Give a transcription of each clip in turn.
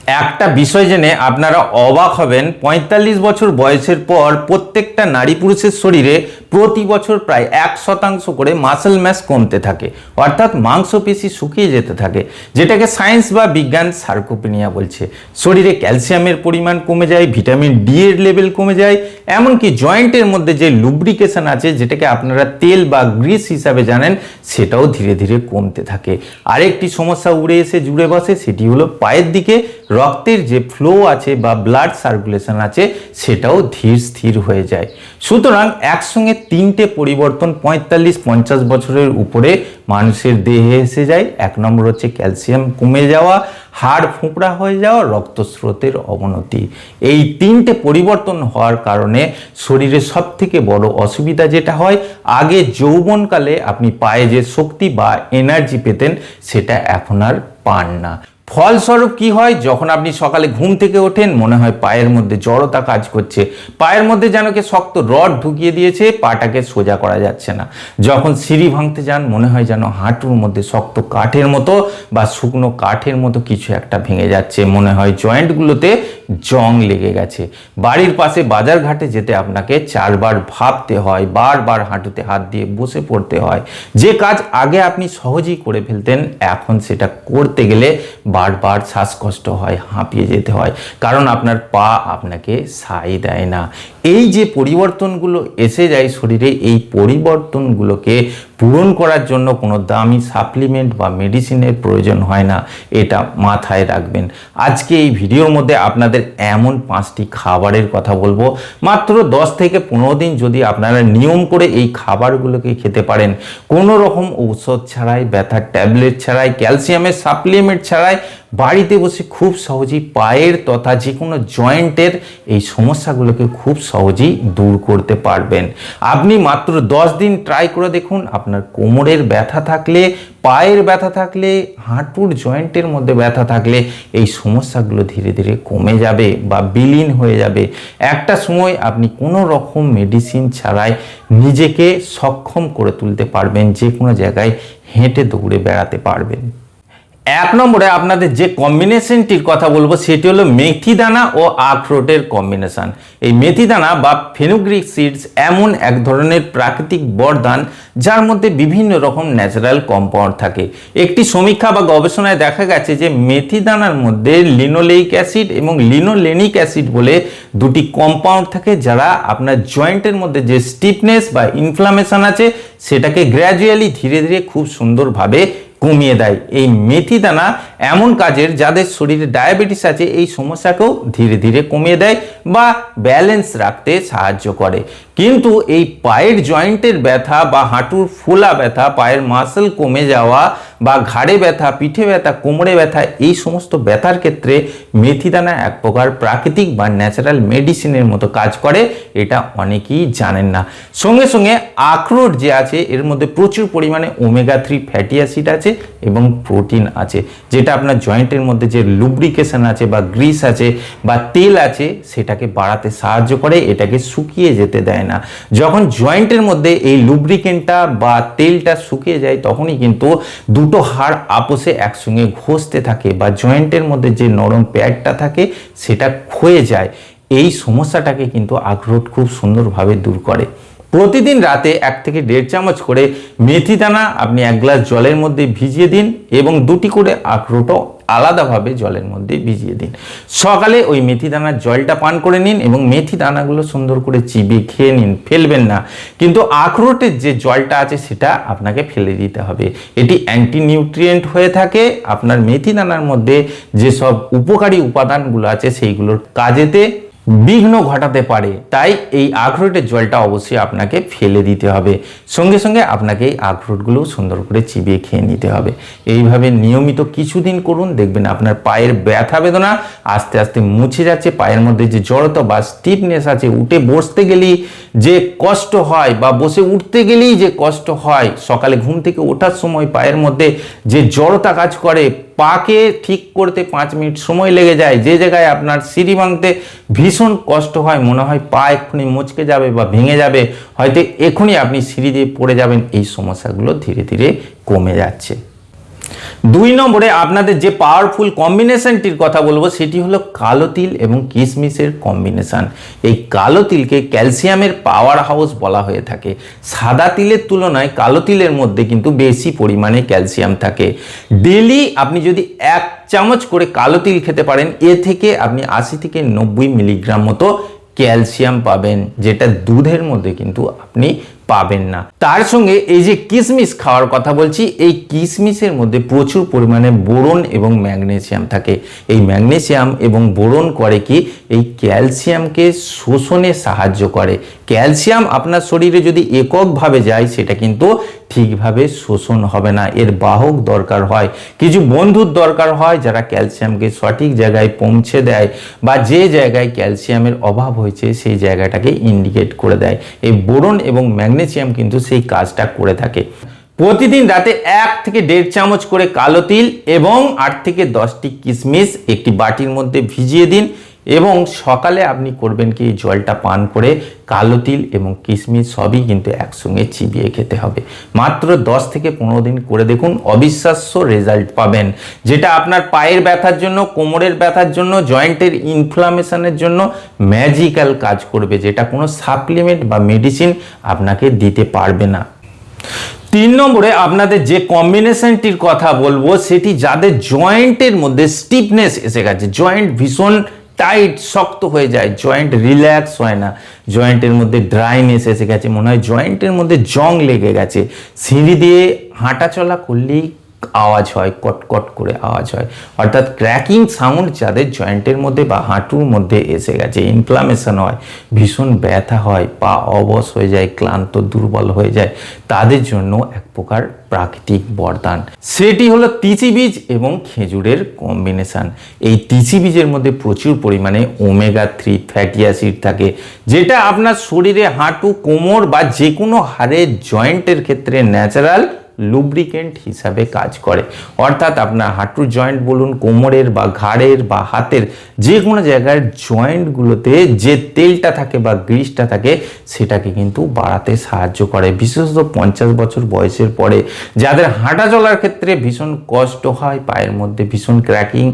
একটা বিষয় জেনে আপনারা অবাক হবেন, ৪৫ বছর বয়সের পর প্রত্যেকটা নারী পুরুষের শরীরে প্রতি বছর প্রায় ১% করে মাসল ম্যাস কমতে থাকে, অর্থাৎ মাংসপেশি শুকিয়ে যেতে থাকে, যেটাকে সায়েন্স বা বিজ্ঞান সার্কোপেনিয়া বলছে। শরীরে ক্যালসিয়ামের পরিমাণ কমে যায়, ভিটামিন ডি এর লেভেল কমে যায়, এমনকি জয়েন্টের মধ্যে যে লুব্রিকেশন আছে, যেটাকে আপনারা তেল বা গ্রিস হিসাবে জানেন, সেটাও ধীরে ধীরে কমতে থাকে। আরেকটি সমস্যা উড়ে এসে জুড়ে বসে, সেটি হলো পায়ের দিকে রক্তের যে ফ্লো আছে বা ব্লাড সার্কুলেশন আছে, সেটাও ধীর স্থির হয়ে যায়। সুতরাং একসঙ্গে তিনটে পরিবর্তন ৪৫-৫০ বছরের উপরে মানুষের দেহে এসে যায়। ১ নম্বর হচ্ছে ক্যালসিয়াম কমে যাওয়া, হাড় ফোঁকড়া হয়ে যাওয়া, রক্তস্রোতের অবনতি। এই তিনটে পরিবর্তন হওয়ার কারণে শরীরে সব থেকে বড় অসুবিধা যেটা হয়, আগে যৌবনকালে আপনি পায়ে যে শক্তি বা এনার্জি পেতেন, সেটা এখন আর পান না। ফলস্বরূপ কি হয়, যখন আপনি সকালে ঘুম থেকে ওঠেন, মনে হয় পায়ের মধ্যে জড়তা কাজ করছে, পায়ের মধ্যে যেন কে শক্ত রড ঢুকিয়ে দিয়েছে, পাটাকে সোজা করা যাচ্ছে না। যখন সিঁড়ি ভাঙতে যান, মনে হয় যেন হাঁটুর মধ্যে শক্ত কাঠের মতো বা শুকনো কাঠের মতো কিছু একটা ভেঙে যাচ্ছে, মনে হয় জয়েন্টগুলোতে জং লেগে গেছে। বাড়ির পাশে বাজার ঘাটে যেতে আপনাকে 4 বার ভাবতে হয়, বারবার হাঁটুতে হাত দিয়ে বসে পড়তে হয়। যে কাজ আগে আপনি সহজেই করে ফেলতেন, এখন সেটা করতে গেলে বারবার শ্বাসকষ্ট হয়, হাঁপিয়ে যেতে হয়, কারণ আপনার পা আপনাকে সাই দেয় না। এই যে পরিবর্তনগুলো এসে যায় শরীরে, এই পরিবর্তনগুলোকে পূরণ করার জন্য কোনো দামি সাপ্লিমেন্ট বা মেডিসিনের প্রয়োজন হয় না, এটা মাথায় রাখবেন। আজকে এই ভিডিওর মধ্যে আপনাদের এমন 5টি খাবারের কথা বলবো, মাত্র 10 থেকে 15 দিন যদি আপনারা নিয়ম করে এই খাবারগুলোকে খেতে পারেন, কোনো রকম ঔষধ ছাড়াই, ব্যথার ট্যাবলেট ছাড়াই, ক্যালসিয়ামের সাপ্লিমেন্ট ছাড়াই, বাড়িতে বসে খুব সহজেই পায়ের তথা যে কোনো জয়েন্টের এই সমস্যাগুলোকে খুব সহজেই দূর করতে পারবেন। আপনি মাত্র 10 দিন ট্রাই করে দেখুন। আপনার কোমরের ব্যথা থাকলে, পায়ের ব্যথা থাকলে, হাঁটুর জয়েন্টের মধ্যে ব্যথা থাকলে, এই সমস্যাগুলো ধীরে ধীরে কমে যাবে বা বিলীন হয়ে যাবে। একটা সময় আপনি কোনো রকম মেডিসিন ছাড়াই নিজেকে সক্ষম করে তুলতে পারবেন, যে কোনো জায়গায় হেঁটে দৌড়ে বেড়াতে পারবেন। 1 নম্বরে আপনাদের যে কম্বিনেশনটির কথা বলবো, সেটি হলো মেথি দানা ও আখরোটের কম্বিনেশন। এই মেথি দানা বা ফেনুগ্রিক সিডস এমন এক ধরনের প্রাকৃতিক বরদান, যার মধ্যে বিভিন্ন রকম ন্যাচারাল কম্পাউন্ড থাকে। একটি সমীক্ষা বা গবেষণায় দেখা গেছে যে মেথি দানার মধ্যে লিনোলেইক অ্যাসিড এবং লিনোলেনিক অ্যাসিড বলে দুটি কম্পাউন্ড থাকে, যারা আপনার জয়েন্টের মধ্যে যে স্টিফনেস বা ইনফ্লামেশন আছে, সেটাকে গ্র্যাজুয়ালি ধীরে ধীরে খুব সুন্দরভাবে কমিয়ে দেয়। এই মেথি দানা এমন কাজের, যাদের শরীরে ডায়াবেটিস আছে, এই সমস্যাকেও ধীরে ধীরে কমিয়ে দেয় বা ব্যালেন্স রাখতে সাহায্য করে। কিন্তু এই পায়ের জয়েন্টের ব্যথা বা হাঁটুর ফোলা ব্যথা, পায়ের মাসল কমে যাওয়া বা ঘাড়ে ব্যথা, পিঠে ব্যথা, কোমরে ব্যথা, এই সমস্ত ব্যথার ক্ষেত্রে মেথি দানা এক প্রকার প্রাকৃতিক বা ন্যাচারাল মেডিসিনের মতো কাজ করে, এটা অনেকেই জানেন না। সঙ্গে সঙ্গে আখরোট যে আছে, এর মধ্যে প্রচুর পরিমাণে ওমেগা 3 ফ্যাটি অ্যাসিড আছে এবং প্রোটিন আছে, যেটা আপনার জয়েন্টের মধ্যে যে লুব্রিকেশন আছে বা গ্রিস আছে বা তেল আছে, সেটাকে বাড়াতে সাহায্য করে, এটাকে শুকিয়ে যেতে দেয় না। যখন জয়েন্টের মধ্যে এই লুব্রিকেন্টটা বা তেলটা শুকিয়ে যায়, তখনই কিন্তু দুটো হাড় আপোষে একসঙ্গে ঘষতে থাকে বা জয়েন্টের মধ্যে যে নরম প্যাডটা থাকে, সেটা ক্ষয়ে যায়। এই সমস্যাটাকে কিন্তু আখরোট খুব সুন্দরভাবে দূর করে। প্রতিদিন রাতে 1 থেকে 1.5 চামচ করে মেথি দানা আপনি 1 গ্লাস জলের মধ্যে ভিজিয়ে দিন এবং 2টি করে আখরোটও আলাদাভাবে জলের মধ্যে ভিজিয়ে দিন। সকালে ওই মেথি দানার জলটা পান করে নিন এবং মেথি দানাগুলো সুন্দর করে চিবিয়ে খেয়ে নিন, ফেলবেন না। কিন্তু আখরোটের যে জলটা আছে, সেটা আপনাকে ফেলে দিতে হবে। এটি অ্যান্টি নিউট্রিয়েন্ট হয়ে থাকে। আপনার মেথি দানার মধ্যে যেসব উপকারী উপাদানগুলো আছে, সেইগুলোর কাজেতে বিঘ্ন ঘটাতে পারে। তাই এই আখরোটের জলটা অবশ্যই আপনাকে ফেলে দিতে হবে। সঙ্গে সঙ্গে আপনাকে এই আখরোটগুলো সুন্দর করে চিবিয়ে খেয়ে নিতে হবে। এইভাবে নিয়মিত কিছুদিন করুন, দেখবেন আপনার পায়ের ব্যথা বেদনা আস্তে আস্তে মুছে যাচ্ছে। পায়ের মধ্যে যে জড়তা বা স্টিফনেস আছে, উঠে বসতে গেলেই যে কষ্ট হয় বা বসে উঠতে গেলেই যে কষ্ট হয়, সকালে ঘুম থেকে ওঠার সময় পায়ের মধ্যে যে জড়তা কাজ করে, পাকে ঠিক করতে 5 মিনিট সময় লেগে যায়, যে জায়গায় আপনার সিঁড়ি ভাঙতে ভীষণ কষ্ট হয়, মনে হয় পা এক্ষুনি মুচকে যাবে বা ভেঙে যাবে, হয়তো এক্ষুনি আপনি সিঁড়ি দিয়ে পড়ে যাবেন, এই সমস্যাগুলো ধীরে ধীরে কমে যাচ্ছে। দুই নম্বরে আপনাদের যে পাওয়ারফুল কম্বিনেশনটির কথা বলবো সেটি হলো কালো তিল এবং কিশমিশের কম্বিনেশন। এই কালো তিলকে ক্যালসিয়ামের পাওয়ার হাউস বলা হয়ে থাকে। সাদা তিলের তুলনায় কালো তিলের মধ্যে কিন্তু বেশি পরিমাণে ক্যালসিয়াম থাকে। ডেলি আপনি যদি 1 চামচ করে কালো তিল খেতে পারেন, এ থেকে আপনি 80 থেকে 90 মিলিগ্রাম মতো ক্যালসিয়াম পাবেন, যেটা দুধের মধ্যে কিন্তু আপনি পাবেন না। তার সঙ্গে এই যে কিশমিশ খাওয়ার কথা বলছি, এই কিশমিশের মধ্যে প্রচুর পরিমাণে বোরন এবং ম্যাগনেসিয়াম থাকে। এই ম্যাগনেসিয়াম এবং বোরন করে কি, এই ক্যালসিয়ামকে শোষণে সাহায্য করে। ক্যালসিয়াম আপনার শরীরে যদি এককভাবে যায় সেটা কিন্তু ঠিকভাবে শোষণ হবে না, এর বাহক দরকার হয়, কিছু বন্ধুর দরকার হয় যারা ক্যালসিয়ামকে সঠিক জায়গায় পৌঁছে দেয় বা যে জায়গায় ক্যালসিয়ামের অভাব হয়েছে সেই জায়গাটাকে ইন্ডিকেট করে দেয়। এই বোরন এবং ম্যাগনেসিয়াম কিন্তু সেই কাজটা করে থাকে। প্রতিদিন রাতে 1 থেকে 1.5 চামচ করে কালো তিল এবং 8 থেকে 10টি কিশমিশ একটি বাটির মধ্যে ভিজিয়ে দিন এবং সকালে আপনি করবেন কি, জলটা পান করে কালো তিল এবং কিশমিশ সবই কিন্তু একসঙ্গে চিবিয়ে খেতে হবে। মাত্র 10 থেকে 15 দিন করে দেখুন, অবিশ্বাস্য রেজাল্ট পাবেন, যেটা আপনার পায়ের ব্যথার জন্য, কোমরের ব্যথার জন্য, জয়েন্টের ইনফ্লামেশনের জন্য ম্যাজিক্যাল কাজ করবে, যেটা কোনো সাপ্লিমেন্ট বা মেডিসিন আপনাকে দিতে পারবে না। 3 নম্বরে আপনাদের যে কম্বিনেশনটির কথা বলবো সেটি যাদের জয়েন্টের মধ্যে স্টিফনেস এসে গেছে, জয়েন্ট ভীষণ টাইট শক্ত হয়ে যায়, জয়েন্ট রিল্যাক্স হয় না, জয়েন্টের মধ্যে ড্রাইনেস এসে গেছে, মনে হয় জয়েন্টের মধ্যে জং লেগে গেছে, সিঁড়ি দিয়ে হাঁটা চলা করলেই আওয়াজ হয়, কটকট করে আওয়াজ হয়, অর্থাৎ ক্র্যাকিং সাউন্ড যাদের জয়েন্টের মধ্যে বা হাঁটুর মধ্যে এসে গেছে, ইনফ্লামেশন হয়, ভীষণ ব্যথা হয়, পা অবশ হয়ে যায়, ক্লান্ত দুর্বল হয়ে যায়, তাদের জন্য এক প্রকার প্রাকৃতিক বরদান। সেটি হলো তিসি বীজ এবং খেজুরের কম্বিনেশন। এই তিসি বীজের মধ্যে প্রচুর পরিমাণে ওমেগা 3 ফ্যাটি অ্যাসিড থাকে, যেটা আপনার শরীরে হাঁটু, কোমর বা যে কোনো হাড়ের জয়েন্টের ক্ষেত্রে ন্যাচারাল লুব্রিকেন্ট হিসাবে কাজ করে। অর্থাৎ আপনার হাঁটুর জয়েন্ট বলুন, কোমরের বা ঘাড়ের বা হাতের যে কোনো জায়গার জয়েন্টগুলোতে যে তেলটা থাকে বা গ্রিসটা থাকে সেটাকে কিন্তু বাড়াতে সাহায্য করে। বিশেষত 50 বছর বয়সের পরে যাদের হাঁটা চলার ক্ষেত্রে ভীষণ কষ্ট হয়, পায়ের মধ্যে ভীষণ ক্র্যাকিং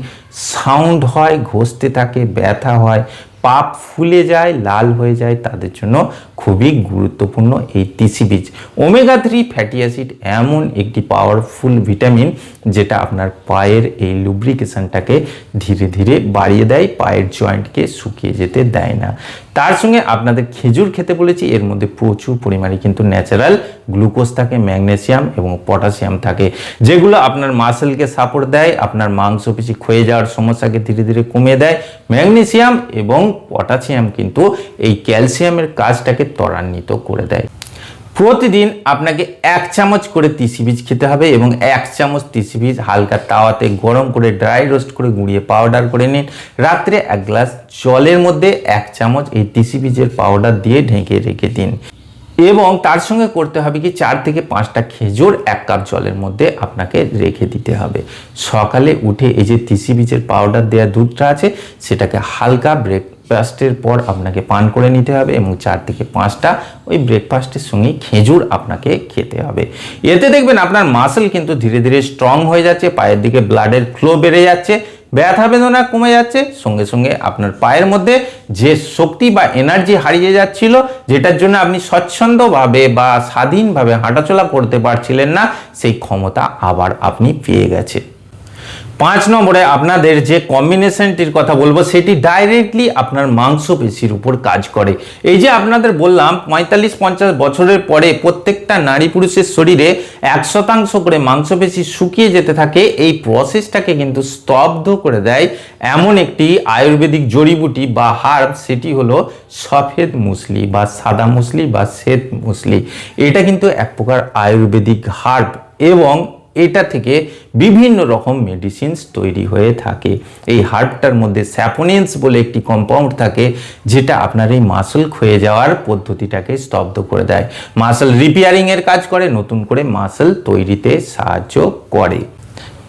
সাউন্ড হয়, ঘষতে থাকে, ব্যথা হয়, পা ফুলে যায়, লাল হয়ে যায়, তাদের জন্য খুবই গুরুত্বপূর্ণ এই তিসি বীজ। ওমেগা 3 ফ্যাটি অ্যাসিড এমন একটি পাওয়ারফুল ভিটামিন যেটা আপনার পায়ের এই লুব্রিকেশনটাকে ধীরে ধীরে বাড়িয়ে দেয়, পায়ের জয়েন্টকে শুকিয়ে যেতে দেয় না। তার সঙ্গে আপনাদের খেজুর খেতে বলেছি, এর মধ্যে প্রচুর পরিমাণে কিন্তু ন্যাচারাল গ্লুকোজ থাকে, ম্যাগনেসিয়াম এবং পটাশিয়াম থাকে, যেগুলো আপনার মাসেলকে সাপোর্ট দেয়, আপনার মাংসপেশি ক্ষয়ে যাওয়ার সমস্যাকে ধীরে ধীরে কমিয়ে দেয়। ম্যাগনেসিয়াম এবং পটাশিয়াম কিন্তু এই ক্যালসিয়ামের কাজটাকে ত্বরান্বিত করে দেয়। প্রতিদিন আপনাকে 1 চামচ করে তিসি বীজ খেতে হবে এবং 1 চামচ তিসি বীজ হালকা তাওয়াতে গরম করে ড্রাই রোস্ট করে গুঁড়িয়ে পাউডার করে নিন। রাত্রে 1 গ্লাস জলের মধ্যে 1 চামচ এই তিসি বীজের পাউডার দিয়ে ঢেকে রেখে দিন এবং তার সঙ্গে করতে হবে কি, 4 থেকে 5টা খেজুর 1 কাপ জলের মধ্যে আপনাকে রেখে দিতে হবে। সকালে উঠে এই যে তিসি বীজের পাউডার দেওয়া দুধটা আছে সেটাকে হালকা ব্রেকফাস্টের পর আপনাকে পান করে নিতে হবে এবং 4 থেকে 5টা ওই ব্রেকফাস্টের সঙ্গে খেজুর আপনাকে খেতে হবে। এতে দেখবেন আপনার মাসল কিন্তু ধীরে ধীরে স্ট্রং হয়ে যাচ্ছে, পায়ের দিকে ব্লাডের ফ্লো বেড়ে যাচ্ছে, ব্যথা বেদনা কমে যাচ্ছে, সঙ্গে সঙ্গে আপনার পায়ের মধ্যে যে শক্তি বা এনার্জি হারিয়ে যাচ্ছিল, যেটার জন্য আপনি স্বচ্ছন্দভাবে বা স্বাধীনভাবে হাঁটাচলা করতে পারছিলেন না, সেই ক্ষমতা আবার আপনি পেয়ে গেছেন। 5 নম্বরে আপনাদের যে কম্বিনেশনটির কথা বলবো সেটি ডাইরেক্টলি আপনার মাংসপেশির উপর কাজ করে। এই যে আপনাদের বললাম 45-50 বছরের পরে প্রত্যেকটা নারী পুরুষের শরীরে 1% করে মাংসপেশি শুকিয়ে যেতে থাকে, এই প্রসেসটাকে কিন্তু স্তব্ধ করে দেয় এমন একটি আয়ুর্বেদিক জড়িবুটি বা হার্ব, সেটি হলো সফেদ মুসলি বা সাদা মুসলি বা শ্বেত মুসলি। এটা কিন্তু এক প্রকার আয়ুর্বেদিক হার্ব এবং এটা থেকে বিভিন্ন রকম মেডিসিনস তৈরি হয়ে থাকে। এই হার্বটার মধ্যে স্যাপোনিনস বলে একটি কম্পাউন্ড থাকে, যেটা আপনার এই মাসল ক্ষয়ে যাওয়ার পদ্ধতিটাকে স্তব্ধ করে দেয়, মাসল রিপেয়ারিং এর কাজ করে, নতুন করে মাসল তৈরিতে সাহায্য করে।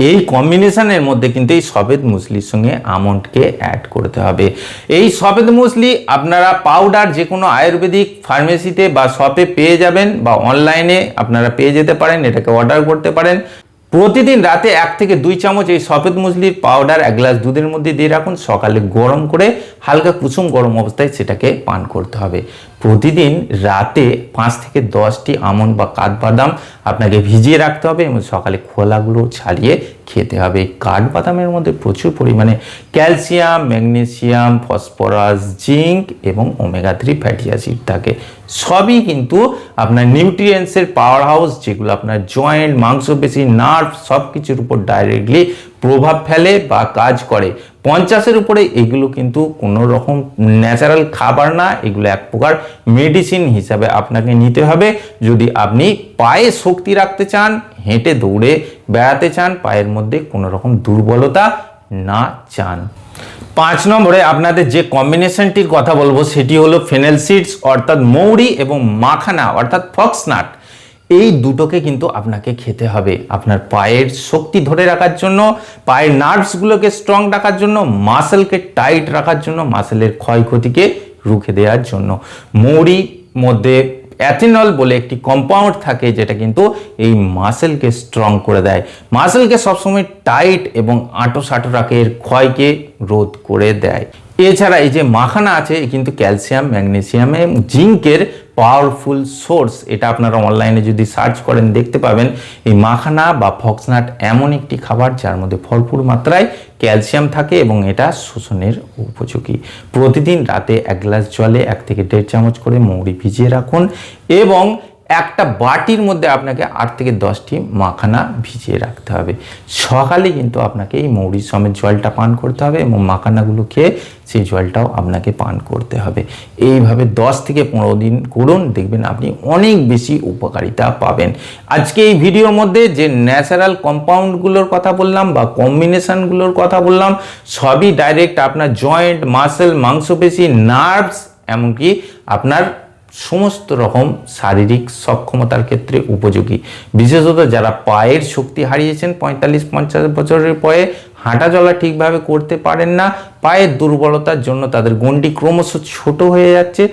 এই কম্বিনেশনের মধ্যে কিন্তু এই সফেদ মুসলির সঙ্গে আমন্ডকে অ্যাড করতে হবে। এই সফেদ মুসলি আপনারা পাউডার যে কোনো আয়ুর্বেদিক ফার্মেসিতে বা শপে পেয়ে যাবেন বা অনলাইনে আপনারা পেয়ে যেতে পারেন, এটাকে অর্ডার করতে পারেন। প্রতিদিন রাতে 1 থেকে 2 চামচ এই সফেদ মুসলির পাউডার 1 গ্লাস দুধের মধ্যে দিয়ে রাখুন, সকালে গরম করে হালকা কুসুম গরম অবস্থায় সেটাকে পান করতে হবে। প্রতিদিন রাতে 5 থেকে 10টি আমন্ড বা কাঠবাদাম আপনাকে ভিজিয়ে রাখতে হবে এবং সকালে খোলাগুলো ছাড়িয়ে খেতে হবে। এই কাঠবাদামের মধ্যে প্রচুর পরিমাণে ক্যালসিয়াম, ম্যাগনেসিয়াম, ফসফরাস, জিঙ্ক এবং ওমেগা 3 ফ্যাটি অ্যাসিড থাকে। সবই কিন্তু আপনার নিউট্রিয়েন্টসের পাওয়ার হাউস, যেগুলো আপনার জয়েন্ট, মাংসপেশি, নার্ভ সব কিছুর উপর ডাইরেক্টলি প্রভাব ফেলে বা কাজ করে। 50-এর উপরে এগুলো কিন্তু কোনো রকম ন্যাচারাল খাবার না, এগুলো এক প্রকার মেডিসিন হিসাবে আপনাকে নিতে হবে যদি আপনি পায়ে শক্তি রাখতে চান, হেঁটে দৌড়ে বেড়াতে চান, পায়ের মধ্যে কোনো রকম দুর্বলতা না চান। 5 নম্বরে আপনাদের যে কম্বিনেশনটির কথা বলবো সেটি হলো ফেনেল সিডস অর্থাৎ মৌরি এবং মাখানা অর্থাৎ ফক্সনাট। এই দুটোকে কিন্তু আপনাকে খেতে হবে আপনার পায়ের শক্তি ধরে রাখার জন্য, পায়ের নার্ভসগুলোকে স্ট্রং রাখার জন্য, মাসেলকে টাইট রাখার জন্য, মাসেলের ক্ষয়ক্ষতিকে রুখে দেওয়ার জন্য। মৌরি মধ্যে অ্যাথিনল বলে একটি কম্পাউন্ড থাকে যেটা কিন্তু এই মাসেলকে স্ট্রং করে দেয়, মাসেলকে সবসময় টাইট এবং আঁটো রাখে, এর ক্ষয়কে রোধ করে দেয়। এছাড়া এই যে মাখানা আছে কিন্তু ক্যালসিয়াম, ম্যাগনেসিয়াম এবং জিঙ্কের পাওয়ারফুল সোর্স। এটা আপনারা অনলাইনে যদি সার্চ করেন দেখতে পাবেন। এই মাখানা বা ফক্সনাট এমন একটি খাবার যার মধ্যে ভরপুর মাত্রায় ক্যালসিয়াম থাকে এবং এটা শোষণের উপযোগী। প্রতিদিন রাতে 1 গ্লাস জলে 1 থেকে 1.5 চামচ করে মৌরি ভিজিয়ে রাখুন এবং একটা বাটির মধ্যে আপনাকে 8 থেকে 10টি মাখানা ভিজিয়ে রাখতে হবে। সকালে কিন্তু আপনাকে এই মৌরি সমেত জলটা পান করতে হবে এবং মাখানাগুলো খেয়ে সেই জলটাও আপনাকে পান করতে হবে। এইভাবে 10 থেকে 15 দিন করুন, দেখবেন আপনি অনেক বেশি উপকারিতা পাবেন। আজকে এই ভিডিওর মধ্যে যে ন্যাচারাল কম্পাউন্ডগুলোর কথা বললাম বা কম্বিনেশনগুলোর কথা বললাম সবই ডাইরেক্ট আপনার জয়েন্ট, মাসেল, মাংসপেশি, নার্ভস এমনকি আপনার সমস্ত রকম শারীরিক সক্ষমতার ক্ষেত্রে উপযোগী। বিশেষত যারা পায়ের শক্তি হারিয়েছেন 45-50 বছরের পরে, হাঁটা চলা ঠিকভাবে করতে পারেন না, পায়ের দুর্বলতার জন্য তাদের গণ্ডি ক্রমশ ছোট হয়ে যাচ্ছে,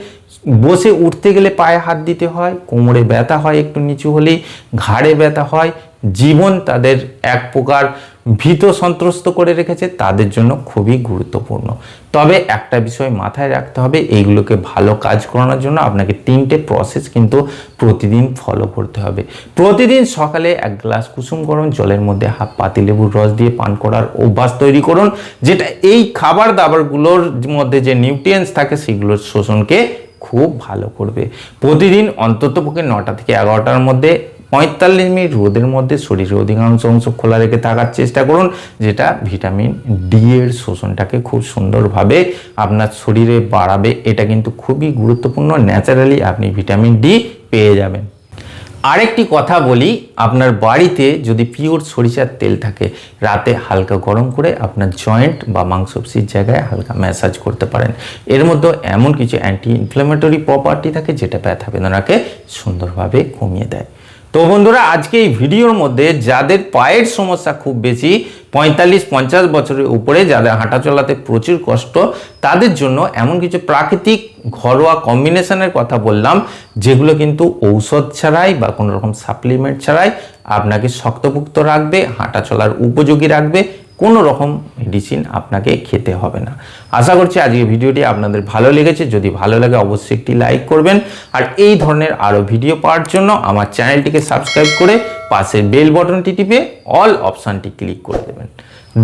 বসে উঠতে গেলে পায়ে হাত দিতে হয়, কোমরে ব্যথা হয় একটু নিচু হলেই, ঘাড়ে ব্যথা হয়, জীবন তাদের এক প্রকার ভীত সন্ত্রস্ত করে রেখেছে, তাদের জন্য খুবই গুরুত্বপূর্ণ। তবে একটা বিষয় মাথায় রাখতে হবে, এইগুলোকে ভালো কাজ করানোর জন্য আপনাকে 3টে প্রসেস কিন্তু প্রতিদিন ফলো করতে হবে। প্রতিদিন সকালে 1 গ্লাস কুসুম গরম জলের মধ্যে হাফ পাতিলেবুর রস দিয়ে পান করার অভ্যাস তৈরি করুন, যেটা এই খাবার দাবারগুলোর মধ্যে যে নিউট্রিয়েন্টস থাকে সেগুলোর শোষণকে খুব ভালো করবে। প্রতিদিন অন্ততপক্ষে 9টা থেকে 11টার মধ্যে 45 মিনিট রোদের মধ্যে শরীরের অধিকাংশ অংশ খোলা রেখে থাকার চেষ্টা করুন, যেটা ভিটামিন ডি এর শোষণটাকে খুব সুন্দরভাবে আপনার শরীরে বাড়াবে। এটা কিন্তু খুবই গুরুত্বপূর্ণ, ন্যাচারালি আপনি ভিটামিন ডি পেয়ে যাবেন। আরেকটি কথা বলি, আপনার বাড়িতে যদি পিওর সরিষার তেল থাকে রাতে হালকা গরম করে আপনার জয়েন্ট বা মাংসপেশির জায়গায় হালকা ম্যাসাজ করতে পারেন। এর মধ্যে এমন কিছু অ্যান্টি ইনফ্ল্যামেটরি প্রপার্টি থাকে যেটা ব্যথা বেদনাকে সুন্দরভাবে কমিয়ে দেয়। তো বন্ধুরা, আজকে এই ভিডিওর মধ্যে যাদের পায়ের সমস্যা খুব বেশি, 45-50 বছরের উপরে, যাদের হাঁটা চলাতে প্রচুর কষ্ট, তাদের জন্য এমন কিছু প্রাকৃতিক ঘরোয়া কম্বিনেশনের কথা বললাম যেগুলো কিন্তু ঔষধ ছাড়াই বা কোনো রকম সাপ্লিমেন্ট ছাড়াই আপনাকে শক্তপোক্ত রাখবে, হাঁটা চলার উপযোগী রাখবে, কোনো রকম মেডিসিন আপনাকে খেতে হবে না। আশা করছি আজকে ভিডিওটি আপনাদের ভালো লেগেছে। যদি ভালো লাগে অবশ্যই একটি লাইক করবেন, আর এই ধরনের আরও ভিডিও পাওয়ার জন্য আমার চ্যানেলটিকে সাবস্ক্রাইব করে পাশের বেল বটনটি টিপে অল অপশানটি ক্লিক করে দেবেন।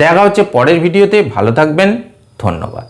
দেখা হচ্ছে পরের ভিডিওতে, ভালো থাকবেন, ধন্যবাদ।